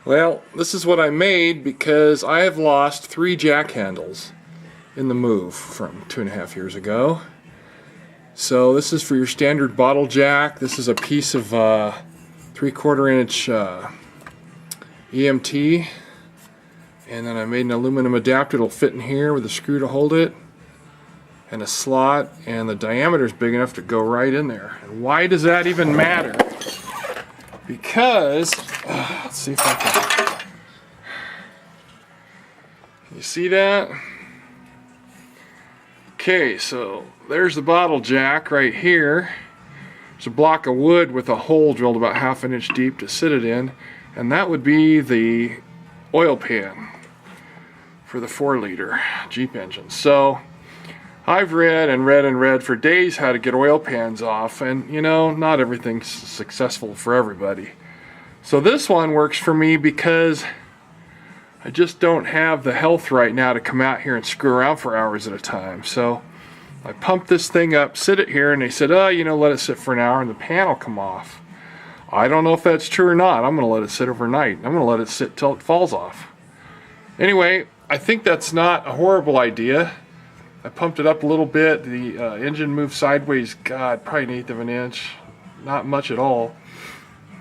Well, this is what I made because I have lost 3 jack handles in the move from 2.5 years ago. So this is for your standard bottle jack. This is a piece of 3/4 inch EMT, and then I made an aluminum adapter. It'll fit in here with a screw to hold it and a slot, and the diameter is big enough to go right in there. And why does that even matter? Because let's see if I can. You see that? Okay, so there's the bottle jack right here. There's a block of wood with a hole drilled about 1/2 inch deep to sit it in, and that would be the oil pan for the 4-liter Jeep engine. So I've read and read and read for days how to get oil pans off, and you know, not everything's successful for everybody. So this one works for me because I just don't have the health right now to come out here and screw around for hours at a time. So I pump this thing up, sit it here, and they said, oh, you know, let it sit for an hour and the pan will come off. I don't know if that's true or not. I'm going to let it sit overnight. I'm going to let it sit till it falls off. Anyway, I think that's not a horrible idea. I pumped it up a little bit. The engine moved sideways, God, probably 1/8 of an inch. Not much at all.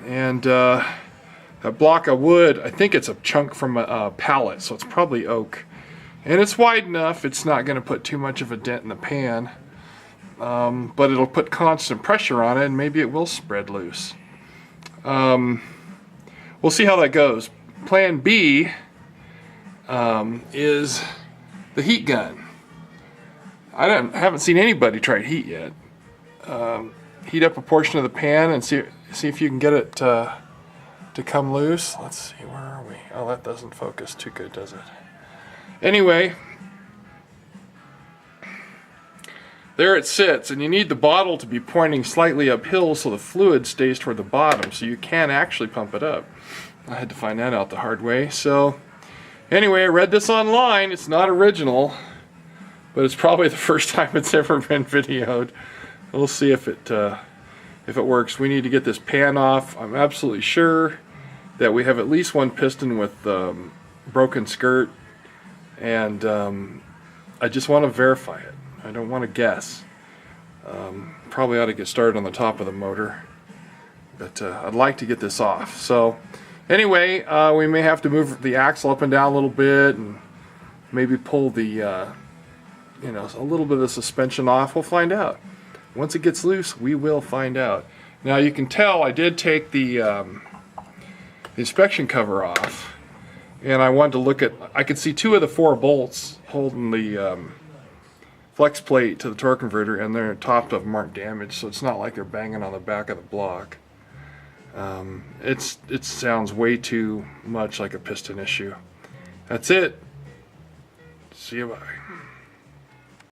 And that block of wood, I think it's a chunk from a pallet, so it's probably oak. And it's wide enough, it's not going to put too much of a dent in the pan. But it'll put constant pressure on it, and maybe it will spread loose. We'll see how that goes. Plan B is the heat gun. I haven't seen anybody try to heat yet. Heat up a portion of the pan and see if you can get it to come loose. Let's see, where are we? Oh, that doesn't focus too good, does it? Anyway, there it sits, and you need the bottle to be pointing slightly uphill so the fluid stays toward the bottom, so you can actually pump it up. I had to find that out the hard way. So anyway, I read this online. It's not original, but it's probably the first time it's ever been videoed. We'll see if it works. We need to get this pan off. I'm absolutely sure that we have at least one piston with broken skirt, and I just want to verify it. I don't want to guess. Probably ought to get started on the top of the motor, but I'd like to get this off. So anyway, we may have to move the axle up and down a little bit, and maybe pull the you know, a little bit of the suspension off. We'll find out. Once it gets loose, we will find out. Now you can tell I did take the inspection cover off, and I wanted to look at, I could see 2 of the 4 bolts holding the flex plate to the torque converter, and they're top of them aren't damaged, so it's not like they're banging on the back of the block. It sounds way too much like a piston issue. That's it. See you, bye.